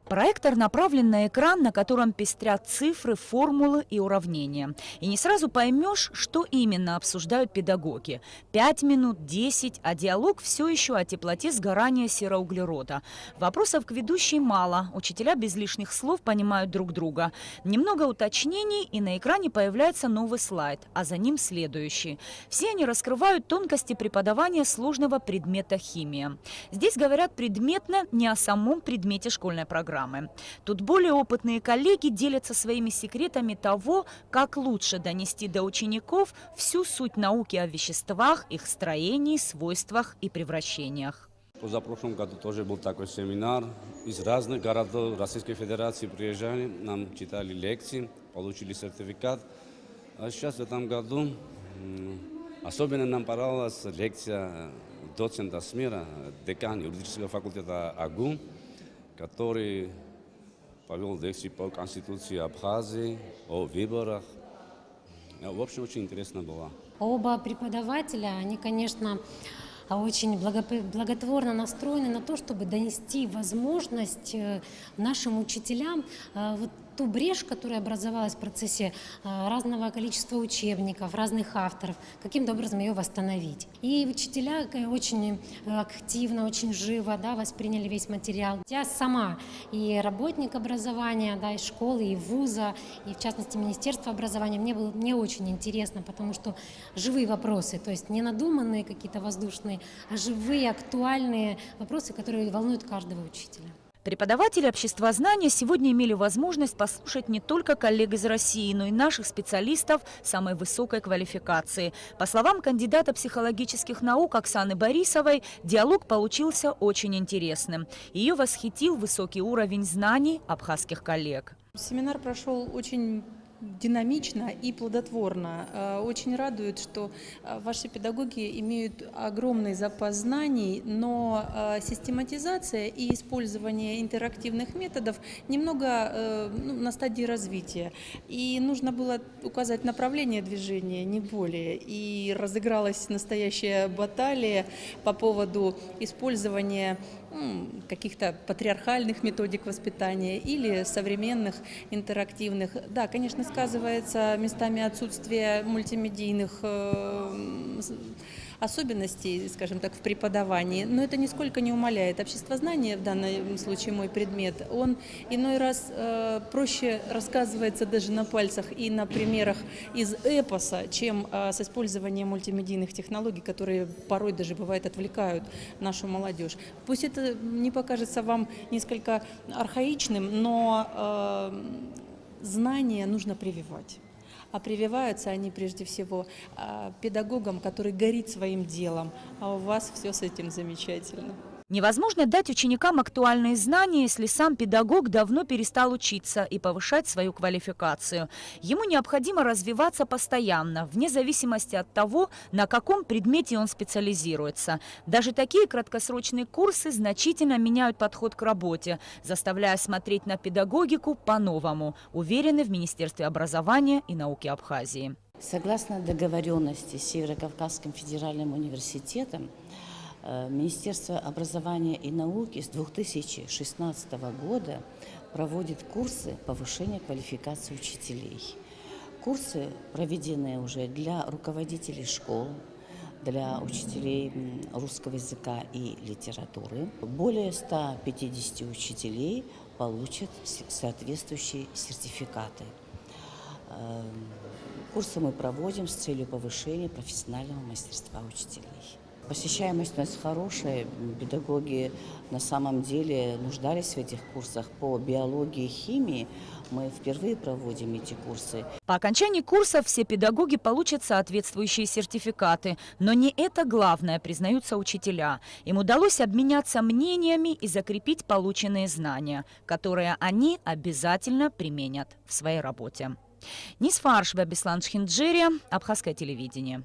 Проектор направлен на экран, на котором пестрят цифры, формулы и уравнения. И не сразу поймешь, что именно обсуждают педагоги. 5 минут, 10, а диалог все еще о теплоте сгорания сероуглерода. Вопросов к ведущей мало. Учителя без лишних слов понимают друг друга. Немного уточнений, и на экране появляется новый слайд, а за ним следующий. Все они раскрывают тонкости преподавания сложного предмета химия. Здесь говорят предметно, не о самом предмете школьной программы. Тут более опытные коллеги делятся своими секретами того, как лучше донести до учеников всю суть науки о веществах, их строении, свойствах и превращениях. В позапрошлом году тоже был такой семинар. Из разных городов Российской Федерации приезжали, нам читали лекции, получили сертификат. А сейчас в этом году особенно нам понравилась лекция доцента СМИРа, декан юридического факультета АГУ, который повел лекции по Конституции Абхазии, о выборах. В общем, очень интересно было. Оба преподавателя, они, конечно, очень благотворно настроены на то, чтобы донести возможность нашим учителям вот ту брешь, которая образовалась в процессе разного количества учебников, разных авторов, каким-то образом ее восстановить. И учителя очень активно, очень живо, да, восприняли весь материал. Я сама и работник образования, да, и школы, и вуза, и в частности Министерства образования, мне очень интересно, потому что живые вопросы, то есть не надуманные какие-то воздушные, а живые, актуальные вопросы, которые волнуют каждого учителя. Преподаватели обществознания сегодня имели возможность послушать не только коллег из России, но и наших специалистов самой высокой квалификации. По словам кандидата психологических наук Оксаны Борисовой, диалог получился очень интересным. Ее восхитил высокий уровень знаний абхазских коллег. Семинар прошел очень динамично и плодотворно. Очень радует, что ваши педагоги имеют огромный запас знаний, но систематизация и использование интерактивных методов немного на стадии развития. И нужно было указать направление движения, не более. И разыгралась настоящая баталия по поводу использования каких-то патриархальных методик воспитания или современных интерактивных. Да, конечно, сказывается местами отсутствие мультимедийных особенностей, скажем так, в преподавании, но это нисколько не умаляет. Обществознание, в данном случае мой предмет, он иной раз проще рассказывается даже на пальцах и на примерах из эпоса, чем с использованием мультимедийных технологий, которые порой даже бывает отвлекают нашу молодежь. Пусть это не покажется вам несколько архаичным, но знания нужно прививать. А прививаются они прежде всего педагогам, который горит своим делом. А у вас все с этим замечательно. Невозможно дать ученикам актуальные знания, если сам педагог давно перестал учиться и повышать свою квалификацию. Ему необходимо развиваться постоянно, вне зависимости от того, на каком предмете он специализируется. Даже такие краткосрочные курсы значительно меняют подход к работе, заставляя смотреть на педагогику по-новому, уверены в Министерстве образования и науки Абхазии. Согласно договоренности с Северо-Кавказским федеральным университетом, Министерство образования и науки с 2016 года проводит курсы повышения квалификации учителей. Курсы проведены уже для руководителей школ, для учителей русского языка и литературы. Более 150 учителей получат соответствующие сертификаты. Курсы мы проводим с целью повышения профессионального мастерства учителей. Посещаемость у нас хорошая, педагоги на самом деле нуждались в этих курсах по биологии и химии. Мы впервые проводим эти курсы. По окончании курсов все педагоги получат соответствующие сертификаты. Но не это главное, признаются учителя. Им удалось обменяться мнениями и закрепить полученные знания, которые они обязательно применят в своей работе. Нисфа Аршва, Беслан Шхинджери, Абхазское телевидение.